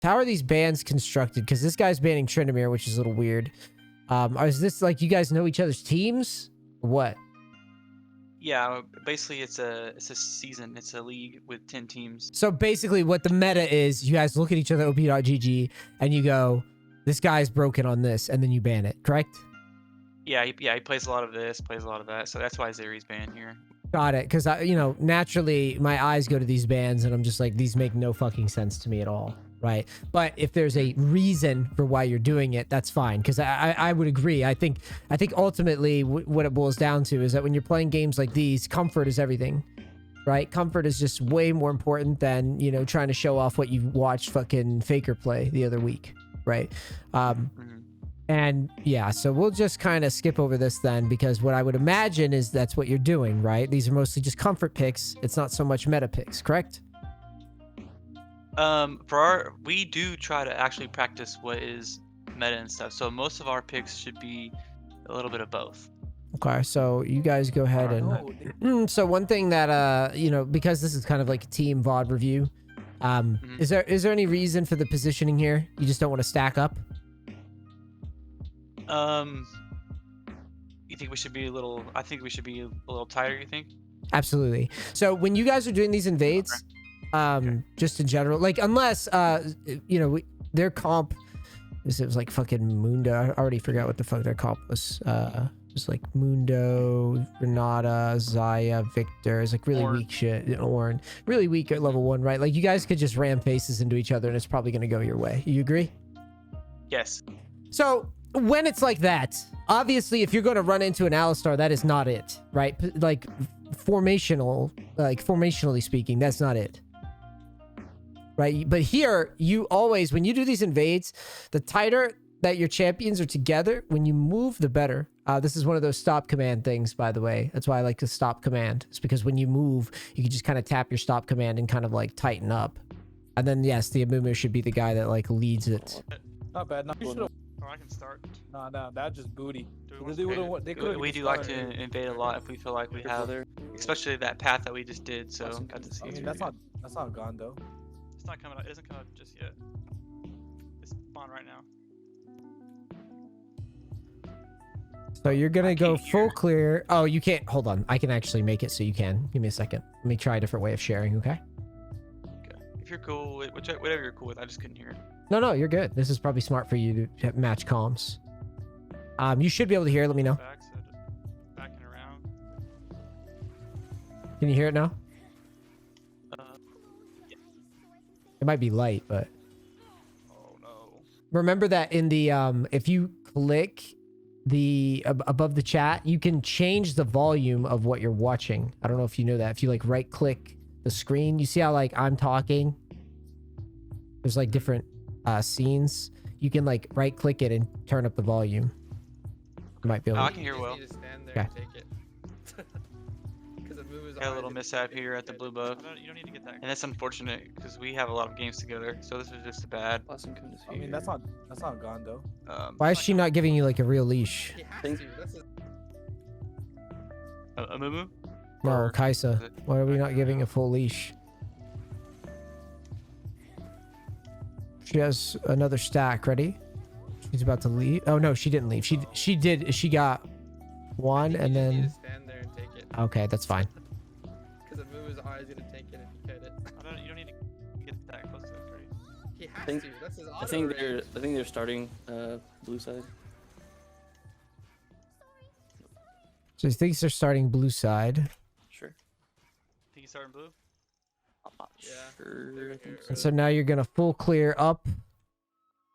how are these bans constructed? Because this guy's banning Tryndamere, which is a little weird. Is this like you guys know each other's teams? Or what? Yeah, basically it's a season. It's a league with 10 teams. So basically what the meta is, you guys look at each other op.gg and you go, this guy's broken on this, and then you ban it, correct? Yeah, he plays a lot of this, plays a lot of that. So that's why Zeri's banned here. Got it. Because, you know, naturally my eyes go to these bans and I'm just like, these make no fucking sense to me at all. Right. But if there's a reason for why you're doing it, that's fine. Because I would agree. I think ultimately what it boils down to is that when you're playing games like these, comfort is everything. Right. Comfort is just way more important than, you know, trying to show off what you watched fucking Faker play the other week. Right. And yeah, so we'll just kind of skip over this then, because what I would imagine is that's what you're doing, right? These are mostly just comfort picks. It's not so much meta picks, correct? We do try to actually practice what is meta and stuff. So most of our picks should be a little bit of both. Okay, so you guys go ahead and so one thing that you know, because this is kind of like a team VOD review, is there any reason for the positioning here? You just don't want to stack up? You think we should be a little? I think we should be a little tighter. You think? Absolutely. So when you guys are doing these invades, just in general, like unless you know, their comp, it was like fucking Mundo. I already forgot what the fuck their comp was. Just like Mundo, Renata, Zaya, Victor. It's like really weak shit. Orn, really weak at level 1, right? Like you guys could just ram faces into each other and it's probably gonna go your way. You agree? Yes. So when it's like that, obviously if you're going to run into an Alistar, that is not it, right? Like formationally speaking, that's not it, right? But here, you always, when you do these invades, the tighter that your champions are together, when you move, the better. This is one of those stop command things, by the way. That's why I like the stop command. It's because when you move, you can just kind of tap your stop command and kind of like tighten up. And then yes, the Amumu should be the guy that like leads it. Not bad. No, Or I can start. no, that's just booty. We do like to invade a lot if we feel like we have, especially that path that we just did. So got to see. I mean, that's not gone though. It's not coming out. It doesn't come out just yet. It's spawn right now. So you're gonna go full clear. Oh, you can't. Hold on. I can actually make it so you can. Give me a second. Let me try a different way of sharing. Okay. Okay. If you're cool with whatever you're cool with, I just couldn't hear it. No, you're good. This is probably smart for you to match comms. You should be able to hear it. Let me know. Backing around. Can you hear it now? Yeah. It might be light, but Oh no. remember that in the if you click the above the chat, you can change the volume of what you're watching. I don't know if you know that. If you like right click the screen, you see how like I'm talking, there's like different scenes. You can like right click it and turn up the volume. You might be able to... I can hear well. Okay. Got a little mishap here at the blue buff. You don't need to get that. And that's unfortunate because we have a lot of games together. So this is just bad. I mean, that's not gone though. Why is she not giving you like a real leash? Amumu? No, Kaisa. Why are we not giving a full leash? She has another stack. Ready? She's about to leave. Oh no, she didn't leave. She did. She got one and then. You need to stand there and take it. Okay, that's fine. Because the move is always gonna take it if you cut it. You don't need to get that close to it, right? He has to. That's his auto. I think they're starting blue side. So he thinks they're starting blue side. Sure. Think he's starting blue? Yeah. Sure. I think so. And so now you're gonna full clear up.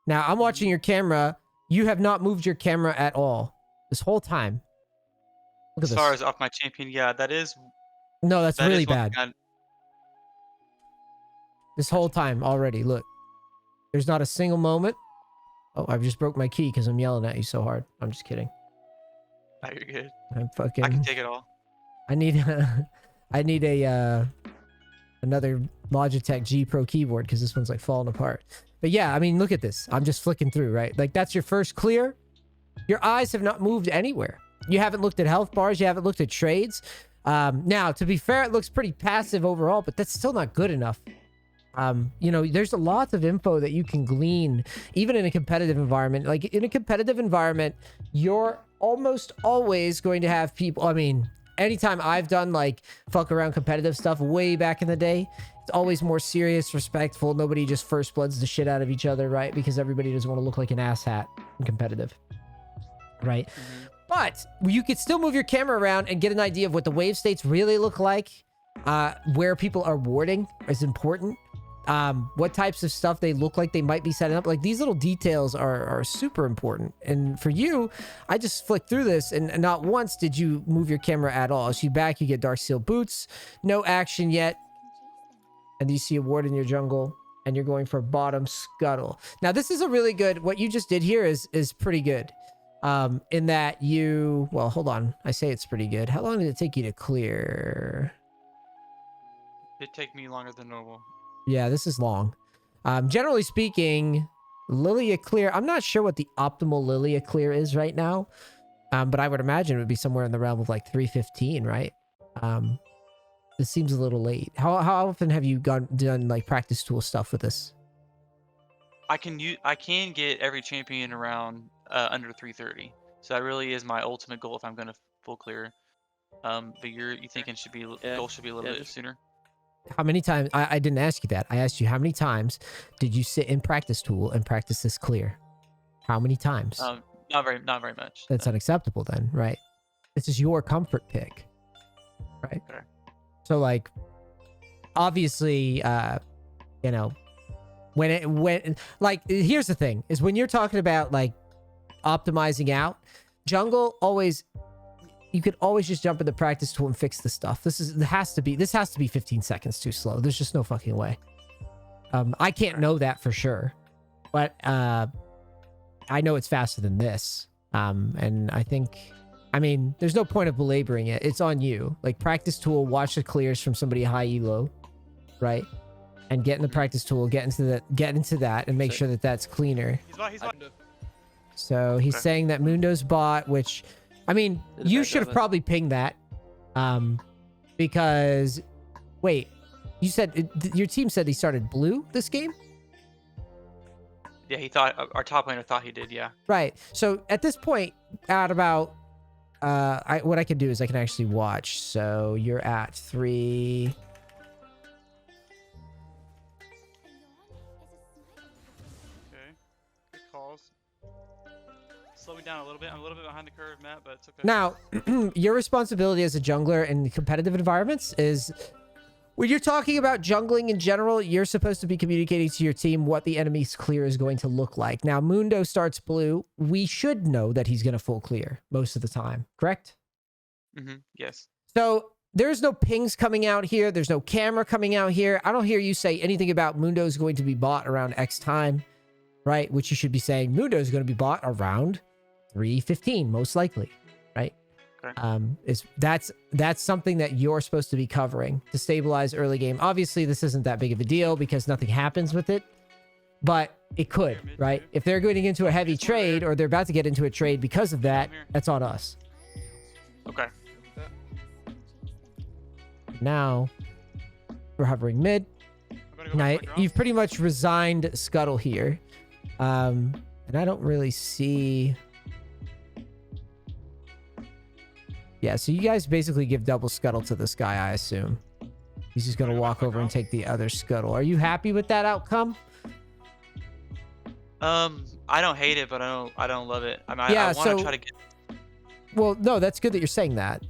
Now I'm watching your camera. You have not moved your camera at all this whole time. Look at As far this. as off my champion, yeah, that is. No, that's that really is one bad. thing This whole time already. Look, there's not a single moment. Oh, I've just broke my key because I'm yelling at you so hard. I'm just kidding. No, you're good. I'm fucking. I can take it all. I need a another Logitech G Pro keyboard because this one's like falling apart. But yeah, I mean, look at this. I'm just flicking through, right? Like that's your first clear. Your eyes have not moved anywhere. You haven't looked at health bars. You haven't looked at trades. Now, to be fair, it looks pretty passive overall, but that's still not good enough. You know, there's a lot of info that you can glean, even in a competitive environment. Like in a competitive environment, you're almost always going to have people. I mean, anytime I've done like fuck around competitive stuff way back in the day, it's always more serious, respectful. Nobody just first bloods the shit out of each other, right? Because everybody doesn't want to look like an asshat in competitive, right? But you could still move your camera around and get an idea of what the wave states really look like. Where people are warding is important. What types of stuff they look like they might be setting up. Like these little details are super important. And for you, I just flicked through this and not once did you move your camera at all. As you back, you get dark steel boots. No action yet. And you see a ward in your jungle and you're going for bottom scuttle. Now this is a really good, what you just did here is pretty good. In that you, well, hold on. I say it's pretty good. How long did it take you to clear? It take me longer than normal. Yeah, this is long. Generally speaking, Lilia clear. I'm not sure what the optimal Lilia clear is right now. But I would imagine it would be somewhere in the realm of like 315, right? This seems a little late. How often have you done like practice tool stuff with this? I can get every champion around under 330. So that really is my ultimate goal if I'm going to full clear. But you thinking should be goal should be a little bit sooner. How many times? I didn't ask you that. I asked you how many times did you sit in practice tool and practice this clear? How many times? Not very much. That's unacceptable then, right? This is your comfort pick, right? Okay. So like, obviously, you know, when like, here's the thing is when you're talking about like optimizing out, jungle always, you could always just jump in the practice tool and fix the stuff. This has to be 15 seconds too slow. There's just no fucking way. I can't know that for sure, but I know it's faster than this. And I think, I mean, there's no point of belaboring it. It's on you. Like practice tool, watch the clears from somebody high elo, right? And get in the practice tool, get into that, and make sure that that's cleaner. He's bot. So he's saying that Mundo's bot, which, I mean, you should have probably pinged that, because, wait, you said your team said he started blue this game. Yeah, he thought our top laner thought he did. Yeah. Right. So at this point, at about, what I can do is I can actually watch. So you're at 3. Okay. Good calls. Slow me down a little bit. I'm a little bit behind the curve, Matt, but it's okay. Now, your responsibility as a jungler in competitive environments is when you're talking about jungling in general, you're supposed to be communicating to your team what the enemy's clear is going to look like. Now, Mundo starts blue. We should know that he's going to full clear most of the time, correct? Yes. So there's no pings coming out here. There's no camera coming out here. I don't hear you say anything about Mundo's going to be bought around X time, right? Which you should be saying Mundo's going to be bought around 3:15, most likely, right? That's something that you're supposed to be covering to stabilize early game. Obviously, this isn't that big of a deal because nothing happens with it, but it could, right? If they're getting into a heavy trade or they're about to get into a trade because of that, that's on us. Okay. Now, we're hovering mid. Now, you've pretty much resigned Scuttle here. And I don't really see... Yeah, so you guys basically give double Scuttle to this guy, I assume. He's just going to walk over and take the other Scuttle. Are you happy with that outcome? I don't hate it, but I don't love it. I mean, yeah, I want to try to get... Well, no, that's good that you're saying that.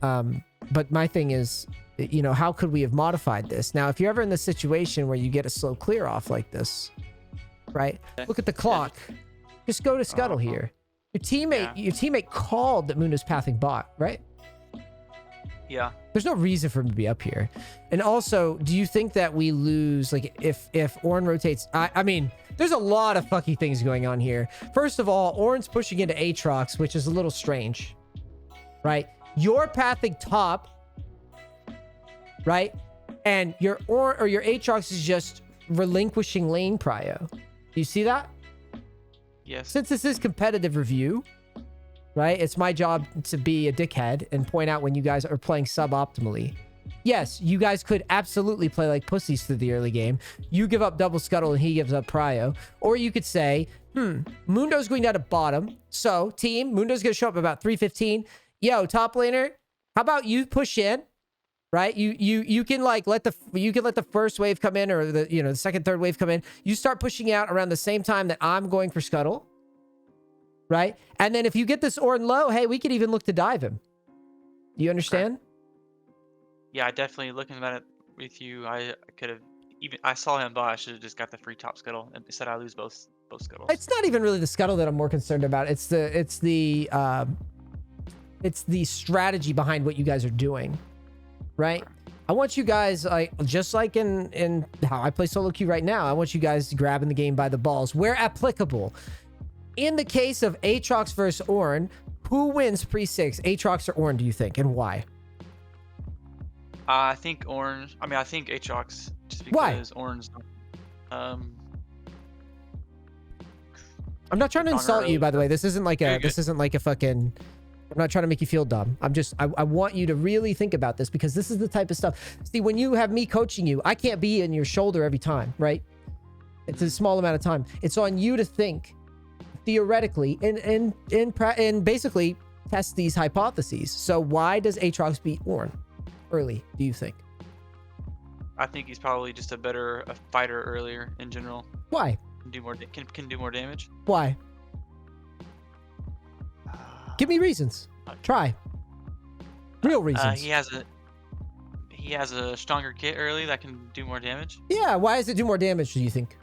But my thing is, you know, how could we have modified this? Now, if you're ever in the situation where you get a slow clear off like this, right? Look at the clock. Just go to Scuttle here. Your teammate called that Mundo's pathing bot, right? Yeah. There's no reason for him to be up here. And also, do you think that we lose, like, if Ornn rotates... I mean, there's a lot of fucky things going on here. First of all, Ornn's pushing into Aatrox, which is a little strange, right? You're pathing top, right? And your Ornn or your Aatrox is just relinquishing lane prio. Do you see that? Yes. Since this is competitive review, right? It's my job to be a dickhead and point out when you guys are playing suboptimally. yes, you guys could absolutely play like pussies through the early game. You give up double scuttle and he gives up prio. Or you could say, Mundo's going down to bottom. So, team, Mundo's going to show up about 315. Yo, top laner, how about you push in? Right? You can like let the first wave come in, or the second, third wave come in. You start pushing out around the same time that I'm going for scuttle. Right? And then if you get this Ornn low, hey, we could even look to dive him. You understand? Yeah, I definitely, looking at it with you, I could have I saw him, but I should have just got the free top scuttle, and instead I lose both scuttles. It's not even really the scuttle that I'm more concerned about. It's the strategy behind what you guys are doing. Right? I want you guys, like, just like in how I play solo queue right now, I want you guys grabbing the game by the balls where applicable. In the case of Aatrox versus Ornn, who wins pre-6, Aatrox or Ornn, do you think, and why? I think Ornn. I mean, I think Aatrox, just Why? because Ornn's. I'm not trying to insult you, by the way. This isn't like a fucking. I'm not trying to make you feel dumb. I want you to really think about this, because this is the type of stuff. See, when you have me coaching you, I can't be in your shoulder every time, right? It's a small amount of time. It's on you to think theoretically and basically test these hypotheses. So why does Aatrox beat Ornn early, do you think? I think he's probably just a fighter earlier in general. Why? Can do more damage. Why? Give me reasons. Try. Real reasons. He has a stronger kit early that can do more damage. Yeah, why does it do more damage, do you think?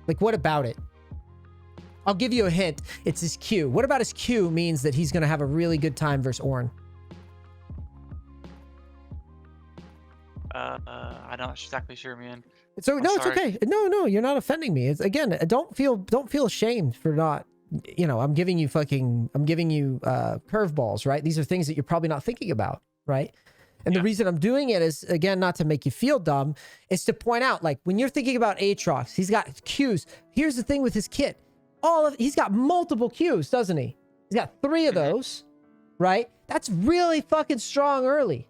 Like, what about it? I'll give you a hint. It's his Q. What about his Q means that he's going to have a really good time versus Ornn? I'm not exactly sure, man. So no, it's sorry. okay. No, you're not offending me. It's, again, don't feel ashamed for not, I'm giving you curveballs, right? These are things that you're probably not thinking about, right? And the reason I'm doing it is, again, not to make you feel dumb, is to point out, like, when you're thinking about Aatrox, he's got Qs. Here's the thing with his kit. He's got multiple Qs, doesn't he? He's got 3 of those, right? That's really fucking strong early.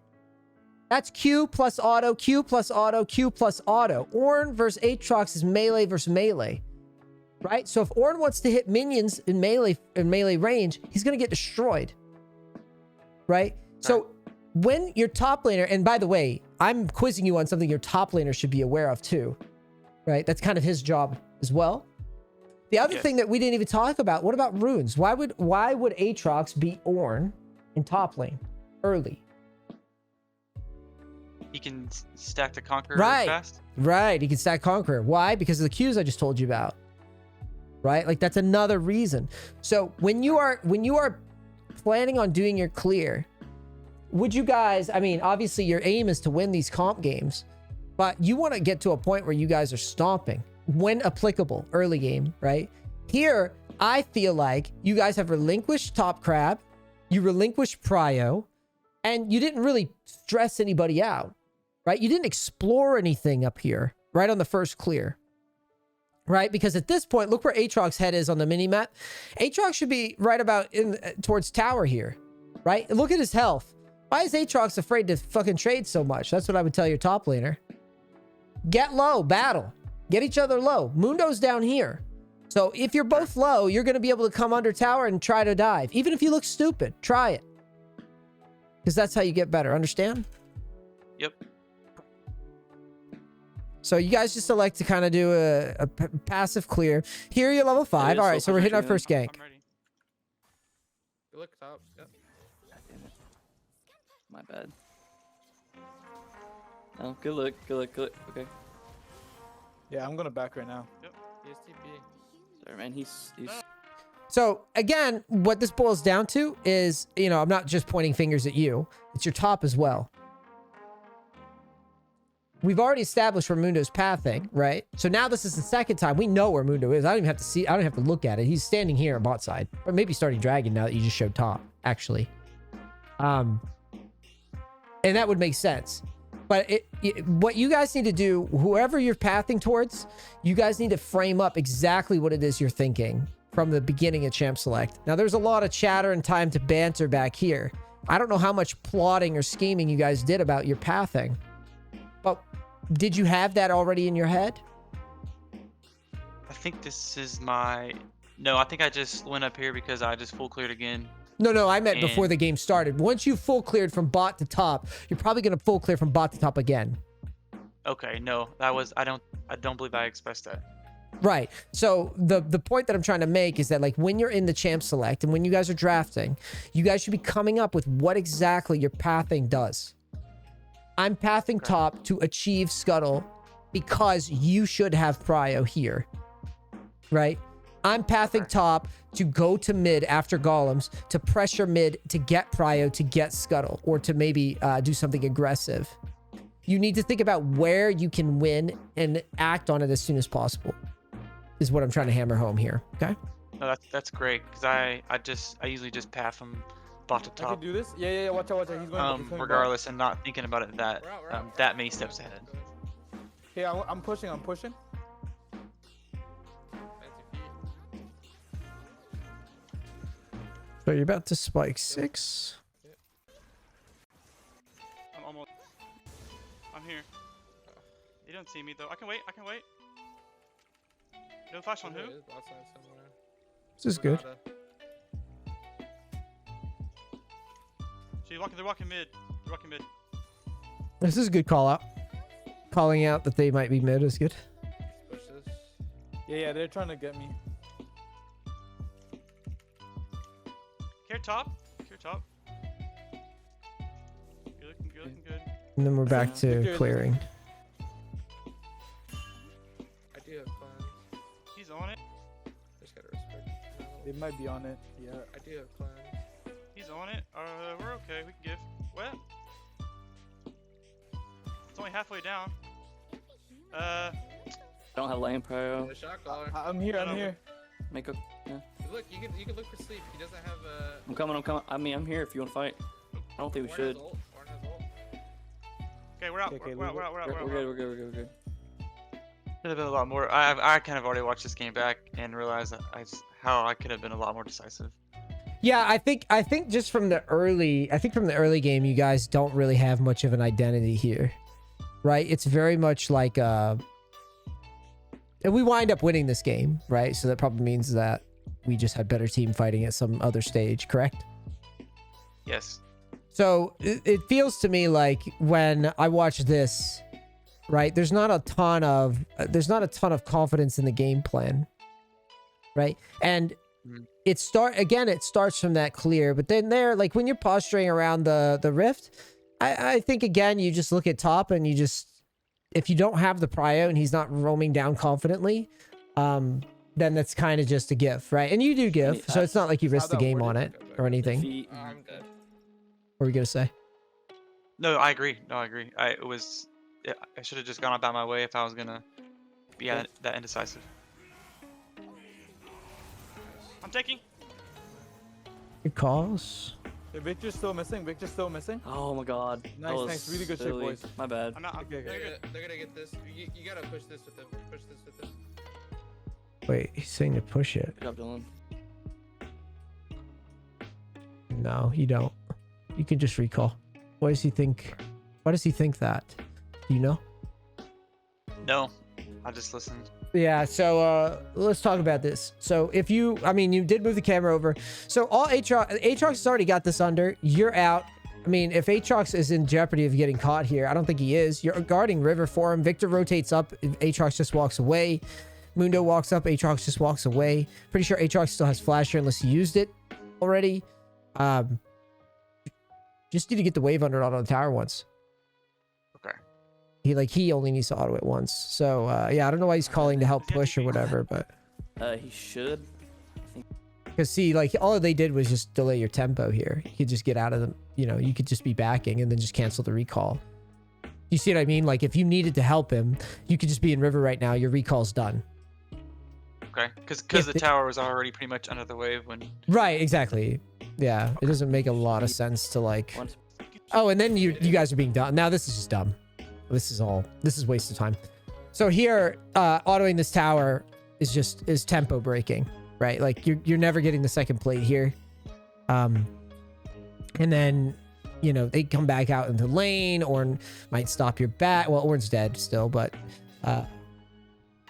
That's Q plus auto, Q plus auto, Q plus auto. Ornn versus Aatrox is melee versus melee, right? So if Ornn wants to hit minions in melee range, he's gonna get destroyed, right? So when your top laner, and by the way, I'm quizzing you on something your top laner should be aware of too, right? That's kind of his job as well. The other thing that we didn't even talk about, what about runes? Why would Aatrox beat Ornn in top lane early? He can stack the Conqueror fast. Right, he can stack Conqueror. Why? Because of the Qs I just told you about. Right? Like, that's another reason. So when you are planning on doing your clear, would you guys, I mean, obviously your aim is to win these comp games, but you want to get to a point where you guys are stomping when applicable early game, right? Here, I feel like you guys have relinquished top crab, you relinquished prio, and you didn't really stress anybody out, right? You didn't explore anything up here, right on the first clear, right? Because at this point, look where Aatrox's head is on the mini-map. Aatrox should be right about towards tower here, right? Look at his health. Why is Aatrox afraid to fucking trade so much? That's what I would tell your top laner. Get low, battle. Get each other low. Mundo's down here. So if you're both low, you're going to be able to come under tower and try to dive. Even if you look stupid, try it. Because that's how you get better. Understand? Yep. So you guys just elect to kind of do a passive clear. Here you're level 5. All right, so we're hitting our first gank. I'm ready. You look top. Yep. God damn it. My bad. Oh, good look. Okay. Yeah, I'm gonna back right now. ESTP. Sorry, man. He's So again, what this boils down to is, I'm not just pointing fingers at you. It's your top as well. We've already established where Mundo's pathing, right? So now this is the second time we know where Mundo is. I don't even have to see. I don't have to look at it. He's standing here on bot side, or maybe starting dragon now that you just showed top, actually. And that would make sense. But what you guys need to do, whoever you're pathing towards, you guys need to frame up exactly what it is you're thinking from the beginning of Champ Select. Now, there's a lot of chatter and time to banter back here. I don't know how much plotting or scheming you guys did about your pathing, did you have that already in your head? I think this is my. No, I think I just went up here because I just full cleared again. No, I meant before And- the game started. Once you full cleared from bot to top, you're probably going to full clear from bot to top again. Okay, no, that was. I don't believe I expressed that. Right. So the point that I'm trying to make is that like when you're in the champ select and when you guys are drafting, you guys should be coming up with what exactly your pathing does. I'm pathing top to achieve scuttle because you should have prio here. Right? I'm pathing top to go to mid after golems to pressure mid to get prio to get scuttle or to maybe do something aggressive. You need to think about where you can win and act on it as soon as possible is what I'm trying to hammer home here. Okay. No, that's great because I usually just path from bot to I can top. do this. Yeah. Watch out. He's going. He's going Regardless, and not thinking about it that We're out. that many steps ahead. Okay, I'm pushing. Fancy feet. So you're about to spike 6. I'm almost. I'm here. You don't see me though. I can wait. No flash on who? There is bot side somewhere. This is good. Renata. They're walking mid. This is a good call out. Calling out that they might be mid is good. Push this. Yeah. They're trying to get me. Care top. You're looking good. And then we're back to Good. clearing. I do have plans. He's on it. Just gotta respect. They might be on it. Yeah. I do have plans. He's on it. We're okay. We can give. What? It's only halfway down. I don't have lane prio. The shot caller. I'm here. Make a. Look, you can look for sleep. He doesn't have I'm coming. I mean, I'm here if you want to fight. I don't think we should. Warren has ult. Okay, we're out. Okay, We're out. We're good. Could have been a lot more. I kind of already watched this game back and realized that how I could have been a lot more decisive. Yeah, I think just from the early game, you guys don't really have much of an identity here, right? It's very much like and we wind up winning this game, right? So that probably means that we just had better team fighting at some other stage, correct? Yes. So it feels to me like when I watch this, right? There's not a ton of confidence in the game plan, right? And it starts from that clear, but then like when you're posturing around the rift, I think again you just look at top and you just, if you don't have the prio and he's not roaming down confidently, then that's kind of just a give, right? And you do give, so it's not like you risk the game on it or anything. Feet. I'm dead. What were you gonna say? No, I agree. I should have just gone about my way if I was gonna be that indecisive. I'm taking. Good calls. Yeah, Victor's still missing. Oh my god. That Nice, was nice. Really good shit, silly. boys. My bad. I'm out. Okay. They're gonna get this. You gotta push this with them. Wait, he's saying to push it. Good job, Dylan. No, you don't. You can just recall. Why does he think that? Do you know? No, I just listened. Yeah, so let's talk about this. So if you did move the camera over. So all Aatrox has already got this under. You're out. I mean, if Aatrox is in jeopardy of getting caught here, I don't think he is. You're guarding River for him. Victor rotates up. Aatrox just walks away. Mundo walks up. Aatrox just walks away. Pretty sure Aatrox still has Flasher unless he used it already. Just need to get the wave under on the tower once. Okay. He only needs to auto it once. So yeah, I don't know why he's calling to help push or whatever, but He should. because see, like all they did was just delay your tempo here. You could just get out of them. You could just be backing and then just cancel the recall. You see what I mean? Like if you needed to help him, you could just be in river right now. Your recall's done. Okay. Because the tower was already pretty much under the wave when. Right. Exactly. Yeah. It doesn't make a lot of sense to like. Once. Oh, and then you guys are being dumb. Now this is just dumb. This is waste of time. So here, autoing this tower is tempo breaking, right? Like you're never getting the second plate here. And then you know, they come back out into lane. Ornn might stop your bat. Well, Ornn's dead still, but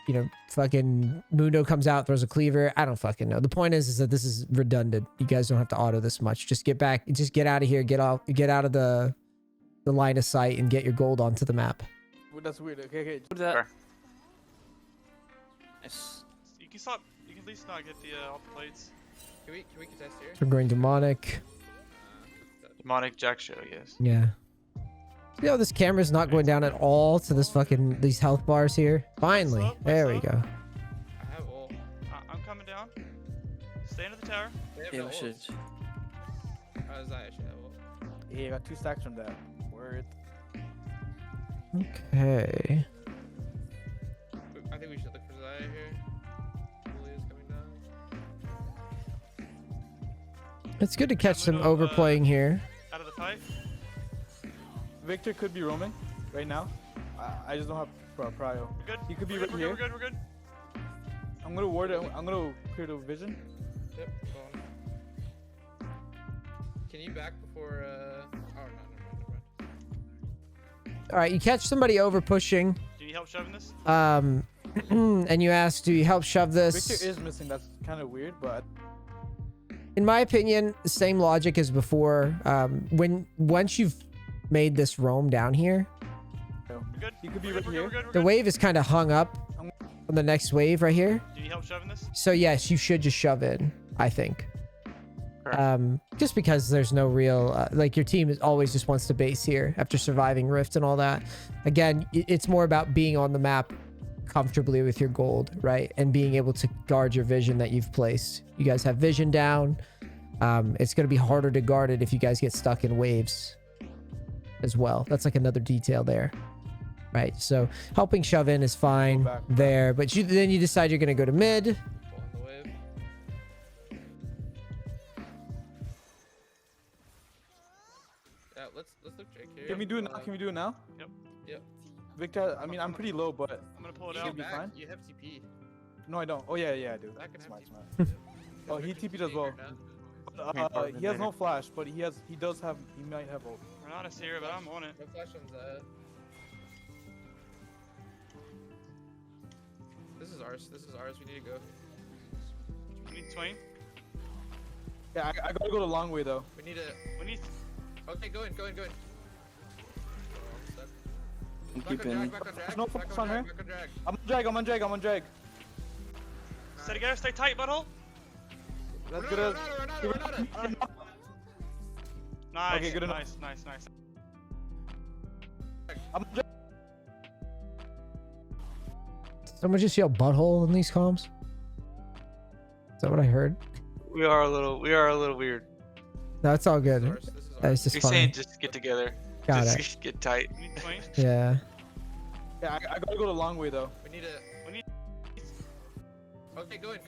you know, fucking Mundo comes out, throws a cleaver. I don't fucking know. The point is that this is redundant. You guys don't have to auto this much. Just get back, just get out of here, get out of the line of sight and get your gold onto the map. Well, that's weird. Okay. What that? Fair. Nice. You can stop. You can at least not get the all the plates. Can we contest here? So we're going demonic. Demonic Jack show, yes. Yeah. You know, this camera's not going down at all to this fucking, these health bars here. Finally. What's up? There we What's go. I have ult. I'm coming down. Stay under the tower. They have Yeah, no we should. ults. Oh, Zaya should have ult. Yeah, I got 2 stacks from that. Word. Okay. I think we should look for Zaya here. Julia's coming down. It's good to catch some Mundo, overplaying here. Out of the fight. Victor could be roaming right now. I just don't have prio. We're good. He could be we're right good, here. We're good. We're good. I'm gonna ward it. I'm gonna clear the vision. Yep, going. Can you back before oh no, never mind. All right, you catch somebody over pushing. Do you need help shoving this? And you ask, do you help shove this? Victor is missing. That's kind of weird, but In my opinion, the same logic as before. Once you've made this roam down here, We're good. he could be We're right good, here. We're good. We're the good. wave is kind of hung up on the next wave right here. Do you need help shoving this? So yes, you should just shove in, I think. Correct. Just because there's no real, like your team always just wants to base here after surviving Rift and all that. Again, it's more about being on the map comfortably with your gold, right? And being able to guard your vision that you've placed. You guys have vision down. It's going to be harder to guard it if you guys get stuck in waves as well. That's like another detail there, right? So helping shove in is fine back. there, but then you decide you're going to go to mid. Pulling the wave. Yeah, let's look Jake here. Can we do it now? Can we do it now? Yep. Victor, I mean, I'm pretty low, but I'm gonna pull it You out. can be back. fine? You have TP. no, I don't. Oh yeah, I do. Back and Smart, have smart. TP. Oh, he TP'd as well. He has no flash, but he does have. He might have ult. We're not a seer, but I'm on it. No flash on Zaya. This is ours. This is ours. We need to go. We need Twain. Yeah, I gotta go the long way though. We need to. We need. Okay, go in. I'm Back on keeping. drag, back on drag. No back focus on on drag, her. back on drag. I'm on drag. Stay together. Stay tight, butthole. That's good as. Renata. Nice. Okay, good enough. Nice. I'm on drag. Someone just yell butthole in these comms? Is that what I heard? We are a little weird. No, it's all good. This is ours. That's just You're funny. saying just get together. Got it. Just get tight. We need Twain. Yeah. Yeah, I gotta go the long way though. We need to. Okay, go in.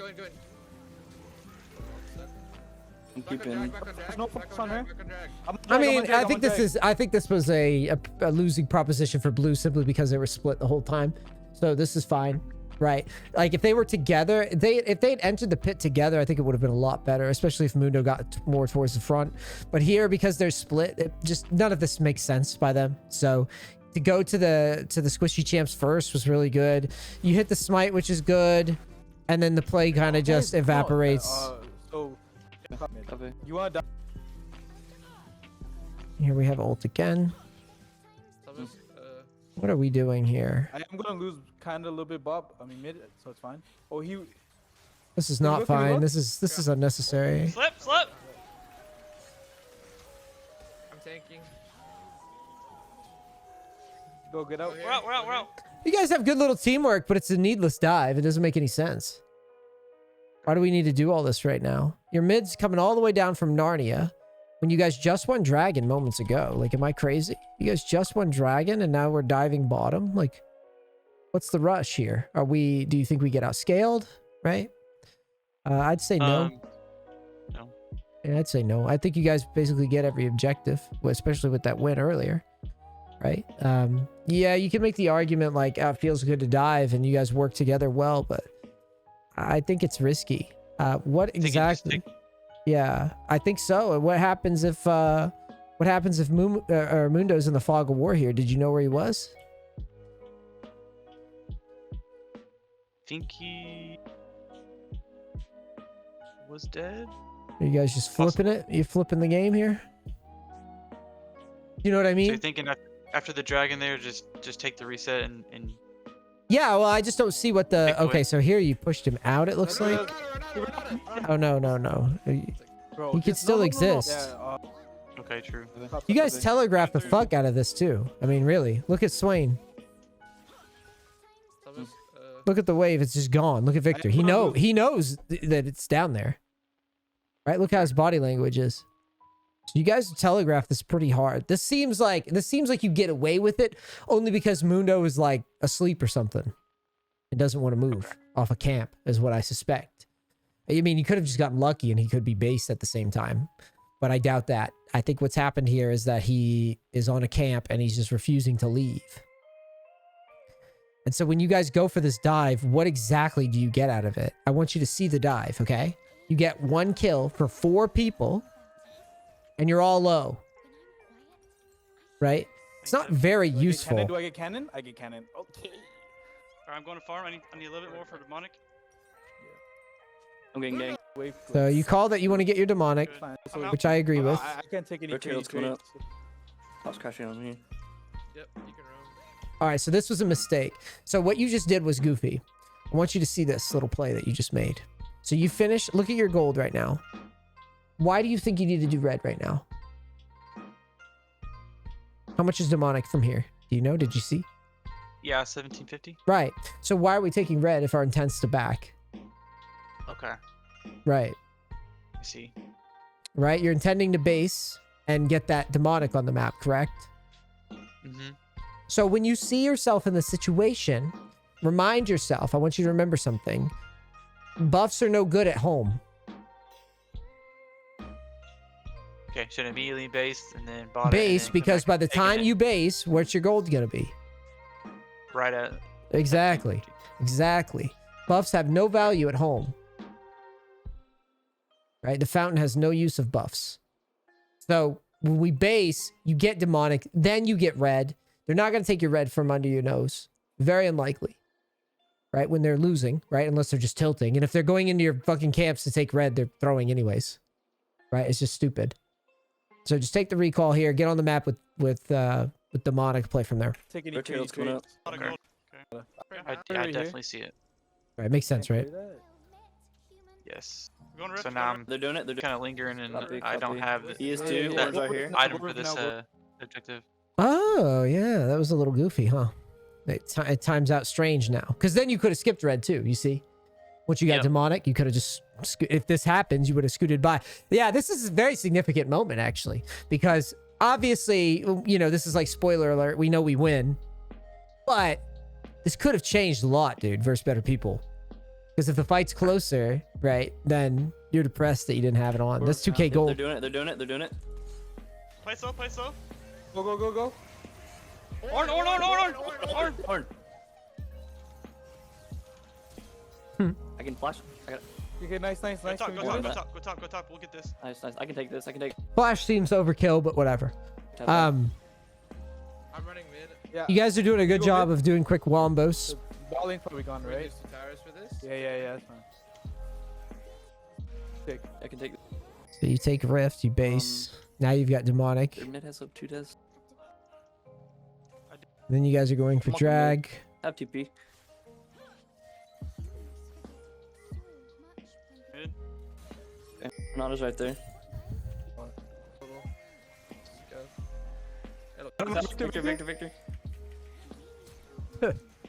I'm Back on keeping. drag, back on drag. No back focus on on drag, her. back on drag. I'm on I drag, mean, I'm on I think drag. I think this was a losing proposition for Blue simply because they were split the whole time. So this is fine, right? Like if they were together, if they had entered the pit together, I think it would have been a lot better, especially if Mundo got more towards the front. But here, because they're split, it just none of this makes sense by them. So to go to the squishy champs first was really good. You hit the smite, which is good, and then the play kind of just evaporates. So Copy. you wanna die? Here we have ult again. Thomas, What are we doing here? I am gonna lose kind of a little bit, Bob. I mean mid, so it's fine. Oh, he. This is Can we not look? Can we fine. look? This is unnecessary. Slip. I'm tanking. Go get out. Okay. We're out. You guys have good little teamwork, but it's a needless dive. It doesn't make any sense. Why do we need to do all this right now? Your mid's coming all the way down from Narnia when you guys just won Dragon moments ago. Like, am I crazy? You guys just won Dragon and now we're diving bottom? Like, what's the rush here? Do you think we get outscaled? Right? I'd say no. No. Yeah, I'd say no. I think you guys basically get every objective, especially with that win earlier. Right? Yeah, you can make the argument like, it feels good to dive and you guys work together well, but I think it's risky. What Think it just exactly? Yeah, I think so. And what happens if What happens if Mundo's in the fog of war here? Did you know where he was? Think he was dead. Are you guys just flipping it? You flipping the game here? You know what I So mean? you're thinking after the dragon there, just take the reset and Yeah, well, I just don't see what the... Take away. Okay, so here you pushed him out, it looks like. Oh, no. Bro, He could just- still no. exist. Yeah, okay, true. You guys telegraphed the fuck out of this, too. I mean, really. Look at Swain. Thomas, Look at the wave. It's just gone. Look at Victor. He knows that it's down there. Right? Look how his body language is. So you guys telegraphed this pretty hard. This seems like you get away with it only because Mundo is like asleep or something. It doesn't want to move off a camp, is what I suspect. I mean, you could have just gotten lucky and he could be based at the same time, but I doubt that. I think what's happened here is that he is on a camp and he's just refusing to leave. And so when you guys go for this dive, what exactly do you get out of it? I want you to see the dive, okay? You get 1 kill for 4 people and you're all low. Right? It's not very useful. Do I get cannon? I get cannon. Okay. Alright, I'm going to farm. I need a little bit more for demonic. I'm getting gang. Wave So you call that you want to get your demonic, Fine, I'm out. which I agree with. I can't take any Red tail's coming trades. Pop's crashing on me. yep, you can roam. All right, so this was a mistake. So what you just did was goofy. I want you to see this little play that you just made. So you finish. Look at your gold right now. Why do you think you need to do red right now? How much is demonic from here? Do you know? Did you see? Yeah, 1750. Right. So why are we taking red if our intent's to back? Okay, Right. I see. Right? You're intending to base and get that demonic on the map, correct? Mm-hmm. So when you see yourself in the situation, remind yourself, I want you to remember something. Buffs are no good at home. Okay, should immediately base and then bot it and Base, then come because back by and the take it time in. you base, what's your gold going to be? right at Exactly. Exactly. Buffs have no value at home. Right? The fountain has no use of buffs. So when we base, you get demonic, then you get red. They're not going to take your red from under your nose. Very unlikely. Right? When they're losing, right? Unless they're just tilting. And if they're going into your fucking camps to take red, they're throwing anyways. Right? It's just stupid. So just take the recall here, get on the map with demonic, play from there. Take any Red tail's trades. coming up. Not a Okay. gold. I Right here. definitely see it. Right? Makes sense, right? Yes. We're going red. So now I'm They're doing it. They're doing kind of lingering and Copy, I don't copy. have the He is Yeah, too. yeah, One's right here. item We're for this now, objective. Oh, yeah. That was a little goofy, huh? It times out strange now. Because then you could have skipped red too, you see? Once you got Yep. demonic, you could have just... If this happens, you would have scooted by. Yeah, this is a very significant moment, actually. Because obviously, you know, this is like spoiler alert. We know we win. But this could have changed a lot, dude, versus better people. Because if the fight's closer, right, then you're depressed that you didn't have it on. That's 2K They're gold. doing it. They're doing it. They're doing it. Play slow, play slow. Go, go, go, go. Orn. Horn. I can flash. I got it. Okay, nice. Go Nice. top, Can go we do top, it? go top, go top. We'll get this. Nice. I can take this. I can take. Flash seems overkill, but whatever. Tap that. I'm running mid. Yeah. You guys are doing a good Go job mid. of doing quick wombos. Ball lane's probably gone, Can we right? use 2 towers for this? Yeah, that's fine. I can take. So you take Rift, you base. Now you've got demonic. Their mid has up 2 des. Then you guys are going for Come on, drag. Have TP. Mid. Okay. Nana's right there. Victor.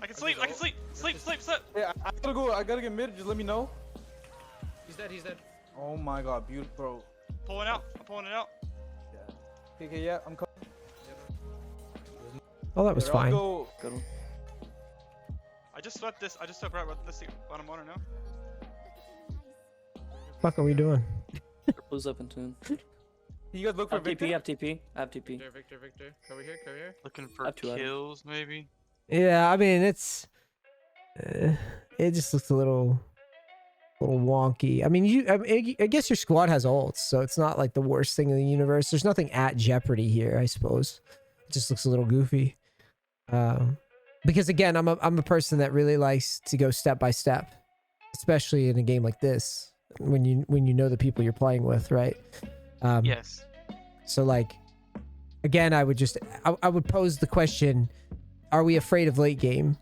I can sleep. Sleep. Yeah, I gotta go. I gotta get mid. Just let me know. He's dead. Oh my god, beautiful, bro. Pulling out. I'm pulling it out. Okay, yeah, I'm coming. Oh, that was I'll fine. go. Good one. I just swept this. I just swept right. Let's see what I'm on right now. Fuck are we doing? Blue's up into him. Can you guys look I for have Victor? TP. I have TP. Victor. Cover here. Looking I for have 2 items. kills, maybe. Yeah, I mean, it's... it just looks a little... a little wonky. I mean, I guess your squad has ults, so it's not like the worst thing in the universe. There's nothing at jeopardy here, I suppose. It just looks a little goofy. Because again, I'm a person that really likes to go step by step, especially in a game like this when you know the people you're playing with, right? Yes. So like, again, I would pose the question: are we afraid of late game?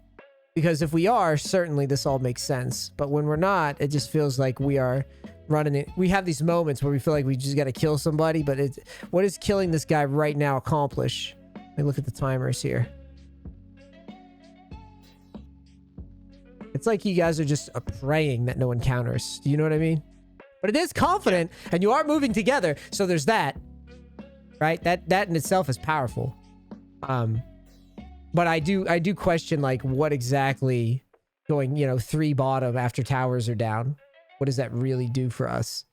Because if we are, certainly this all makes sense. But when we're not, it just feels like we are running it. We have these moments where we feel like we just got to kill somebody. But what is killing this guy right now accomplish? Let me look at the timers here. It's like you guys are just praying that no one counters. Do you know what I mean? But it is confident, and you are moving together. So there's that, right? That in itself is powerful. But I do question like what exactly going 3 bottom after towers are down. What does that really do for us?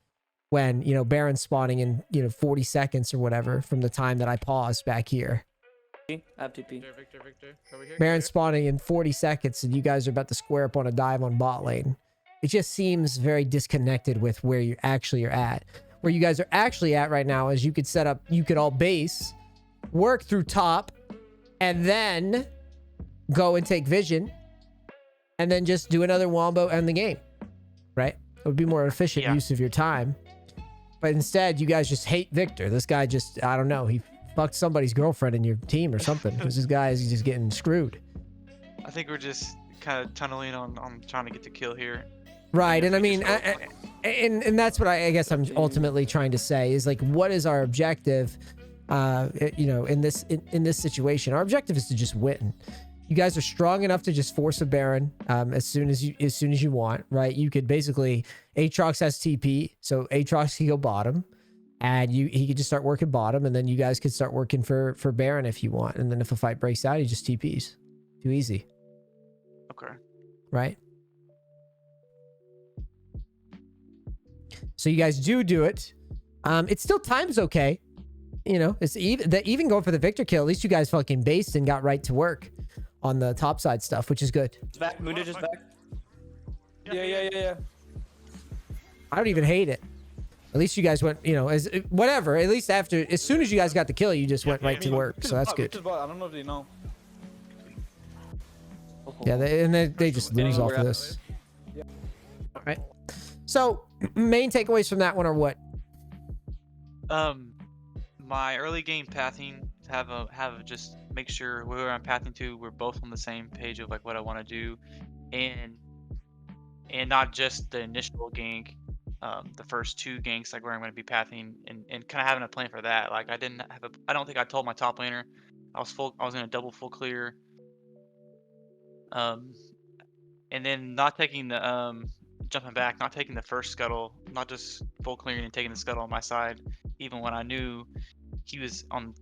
When Baron's spawning in 40 seconds or whatever from the time that I paused back here. I have TP. Victor. Over here. Baron's spawning in 40 seconds and you guys are about to square up on a dive on bot lane. It just seems very disconnected with where you actually are at. Where you guys are actually at right now is you could all base, work through top, and then go and take vision, and then just do another wombo and the game, right? It would be more efficient use of your time. But instead, you guys just hate Victor. This guy just, I don't know, he fucked somebody's girlfriend in your team or something, because this guy is just getting screwed. I think we're just kind of tunneling on trying to get the kill here. Right, and I mean, and that's what I guess I'm ultimately trying to say is like, what is our objective? In this situation, our objective is to just win. You guys are strong enough to just force a Baron as soon as you want, right? You could basically Aatrox has TP, so Aatrox can go bottom, and he could just start working bottom, and then you guys could start working for Baron if you want, and then if a fight breaks out, he just TPs. Too easy. Okay. Right. So you guys do it. It's still time's okay. It's even going for the Victor kill. At least you guys fucking based and got right to work on the top side stuff, which is good. It's back. Mundo just back. Yeah. I don't even hate it. At least you guys went, as whatever. At least as soon as you guys got the kill, you just went right to work. So that's good. I don't know if they know. Yeah, they just lose off of this. All right. So main takeaways from that one are what? My early game pathing, have just make sure whoever I'm pathing to, we're both on the same page of like what I want to do, and not just the initial gank, the first 2 ganks, like where I'm going to be pathing, and kind of having a plan for that. Like I don't think I told my top laner I was going to double full clear, and then not taking the jumping back, not taking the first scuttle, not just full clearing and taking the scuttle on my side, even when I knew he was on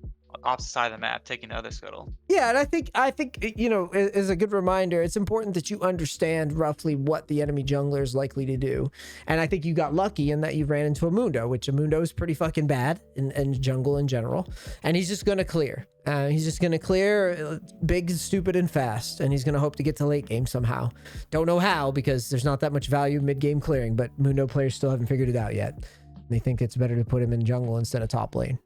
opposite side of the map taking the other scuttle. Yeah, and I think as a good reminder, it's important that you understand roughly what the enemy jungler is likely to do. And I think you got lucky in that you ran into a Mundo, which a Mundo is pretty fucking bad in jungle in general. And he's just going to clear. He's just going to clear big, stupid, and fast. And he's going to hope to get to late game somehow. Don't know how, because there's not that much value mid-game clearing, but Mundo players still haven't figured it out yet. They think it's better to put him in jungle instead of top lane.